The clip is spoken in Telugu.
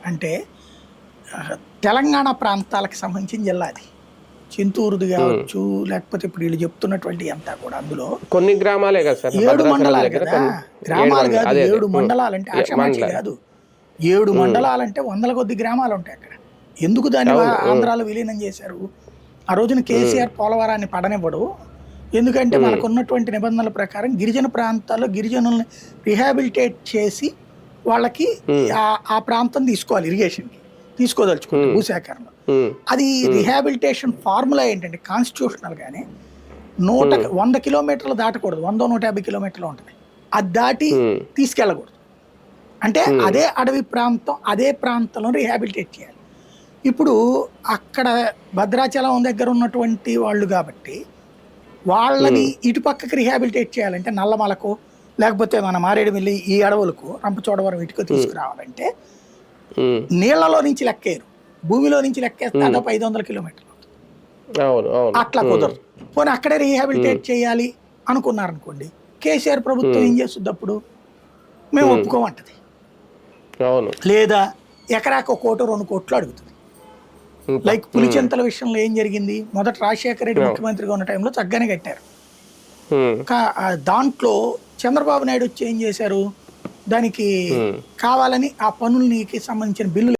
అంటే తెలంగాణ ప్రాంతాలకు సంబంధించిన జిల్లా అది. చింతూరుది కావచ్చు, లేకపోతే ఇప్పుడు వీళ్ళు చెప్తున్నటువంటి అంతా కూడా అందులో కొన్ని గ్రామాలే కదా సార్, 7 మండలాలు కదా, గ్రామాలు కాదు, 7 మండలాలంటే ఆషమాషి కాదు. 7 మండలాలంటే వందల కొద్ది గ్రామాలు ఉంటాయి అక్కడ. ఎందుకు దాన్ని ఆంధ్రాలో విలీనం చేశారు? ఆ రోజున కేసీఆర్ పోలవరాన్ని పడనివ్వడు. ఎందుకంటే మనకున్నటువంటి నిబంధనల ప్రకారం గిరిజన ప్రాంతాల్లో గిరిజనుల్ని రిహాబిలిటేట్ చేసి వాళ్ళకి ఆ ప్రాంతం తీసుకోవాలి, ఇరిగేషన్కి తీసుకోదలుచుకుంటారు భూసేకరణలో. అది రిహాబిలిటేషన్ ఫార్ములా ఏంటంటే కాన్స్టిట్యూషనల్ గానే 100 కిలోమీటర్లు దాటకూడదు, 100-150 కిలోమీటర్లు ఉంటుంది. అది దాటి తీసుకెళ్ళకూడదు. అంటే అదే అడవి ప్రాంతం, అదే ప్రాంతంలో రిహాబిలిటేట్ చేయాలి. ఇప్పుడు అక్కడ భద్రాచలం దగ్గర ఉన్నటువంటి వాళ్ళు కాబట్టి వాళ్ళని ఇటు పక్కకి రిహాబిలిటేట్ చేయాలంటే నల్లమలకు, లేకపోతే మన మారేడుమిల్లి ఈ అడవులకు, రంపచోడవరం ఇటుక తీసుకురావాలంటే నీళ్లలో నుంచి లెక్కేరు, భూమిలో నుంచి లెక్కేస్తే దాదాపు 500 కిలోమీటర్లు. అట్లా కుదరదు. పోనీ అక్కడే రీహాబిలిటేట్ చేయాలి అనుకున్నారనుకోండి, కేసీఆర్ ప్రభుత్వం ఏం చేస్తుంది అప్పుడు? మేము ఒప్పుకోమంటది. లేదా ఎకరాకు 1 కోటి 2 కోట్లు అడుగుతుంది. లైక్ పులిచెంతల విషయంలో ఏం జరిగింది? మొదట రాజశేఖర రెడ్డి ముఖ్యమంత్రిగా ఉన్న టైంలో చక్కగానే కట్టారు. దాంట్లో చంద్రబాబు నాయుడు వచ్చి ఏం చేశారు? దానికి కావాలని ఆ పనులకి సంబంధించిన బిల్లులు